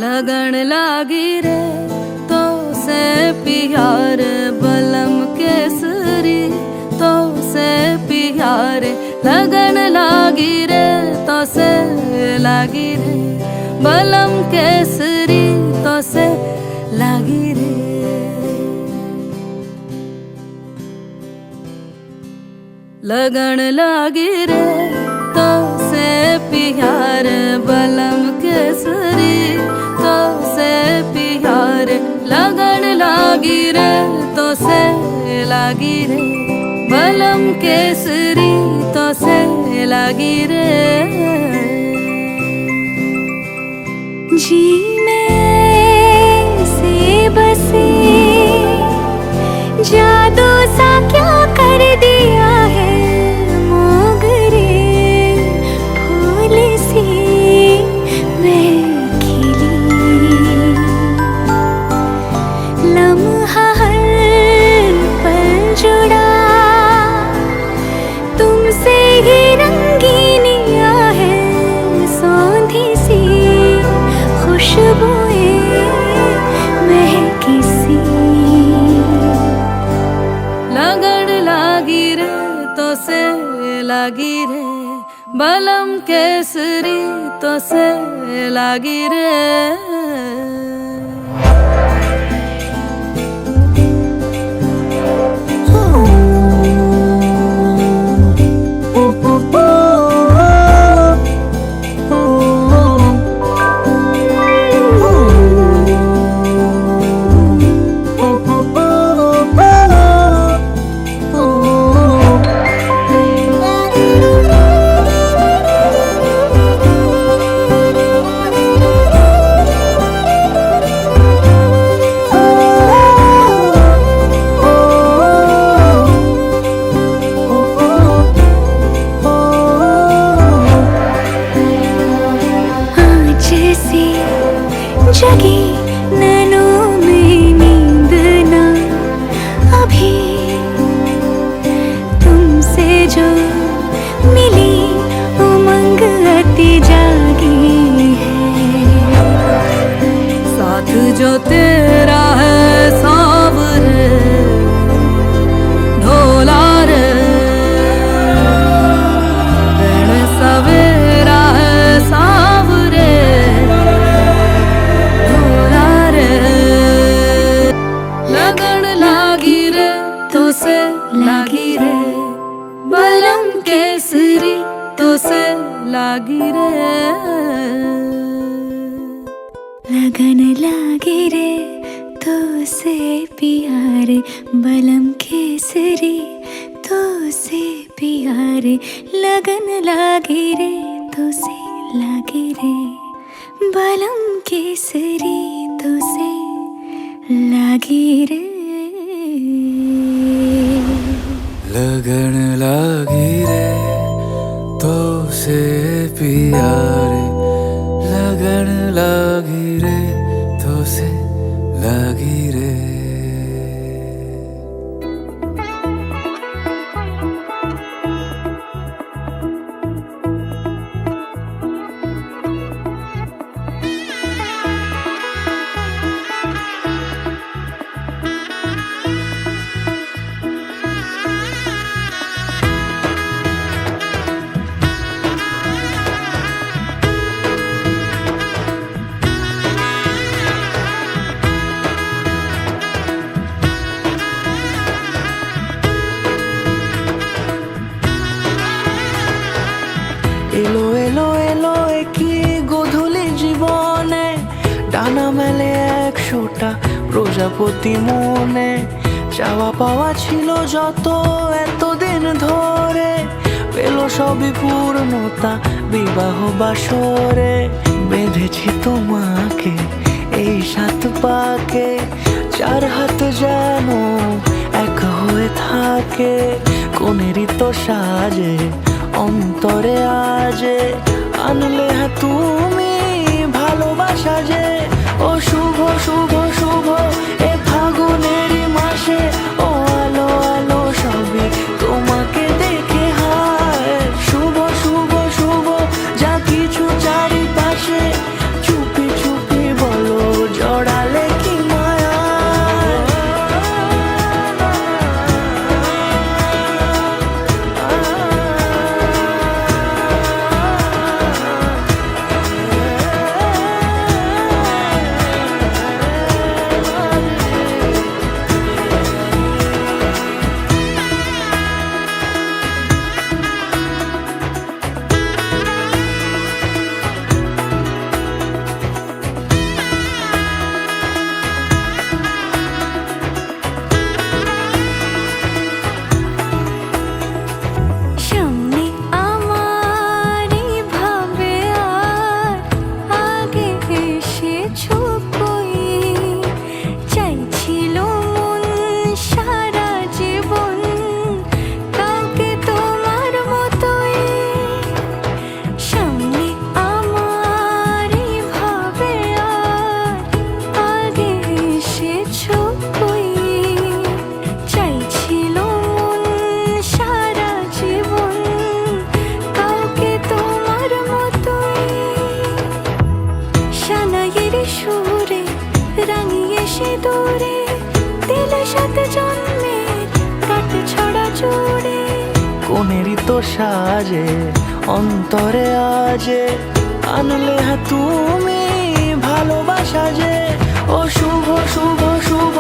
लगन लागी रे तो से प्यार बलम केसरी तो से प्यार लगन लागी रे तो से लागी रे बलम केसरी तो से लागी रे लगन लागी रे तो से प्यार बलम केसरी तो से प्यार लगन लागी रे तो से लागी रे बलम केसरी तो से लागी रे जी में से बसे जादू सा क्या कर दिया है मोगरे फूल सी मैं खिली लम्हा हर पल जुड़ा तुमसे ही रंगीनिया है सौंधी सी खुशबुएं महकी सी लगन लागी रे तो से लागी रे बलम केसरी तो से लागी रे जगी नैनों में नींद ना अभी तुमसे जो मिली उमंग अति जागी है साथ जो तेरा है सांवरे ढोला रे रण सवेरा है सांवरे लगन लागी रे तो से लागी रे बलम केसरी तो से लागी रे लगन लागी रे तो से प्यार बलम केसरी तो से प्यार लगन लागी रे तो से लागी रे बलम केसरी तो से लागी रे लगन लागी रे तो से प्यारे लगन लागी रे तो से लागी रे এলো এলো এলো কি গধূলি জীবনে ডানা মেলে 100টা প্রজাপতি মনে চাওয়া পাওয়া ছিল যত এতদিন ধরে পেল সবই পূর্ণতা বিবাহ বাসরে বেঁধেছি তোমাকে এই 7 পাকে 4 হাত যেন এক হয়ে হয়ে থাকে কোনেরই তো সাজে অন্তরে আজে আনলে হ্যাঁ তুমি ভালোবাসা যে ও শুভ শুভ শুভ এ ফাগুনেরই মাসে ও আলো আলো সবই তোমাকে দেখে হায় শুভ শুভ শুভ যা কিছু চারিপাশে চুপি চুপি বলো জড়ালে কি মায়া সামনে আমারই ভাবে আর আগে এসেছো কই চাইছিল মন সারা জীবন কাউকে তোমার মতোই সামনে আমারই ভাবে আর আগে এসেছো কই চাইছিল মন সারা জীবন কাউকে তোমার মতোই সানাইয়ের সুরে রাঙিয়ে সে দূরে দিলে সাথে জন্মের কাট ছড়া জুড়ে কোনেরই তো সাজে অন্তরে আজে আনলে হ্যাঁ তুমি ভালোবাসা যে ও শুভ শুভ শুভ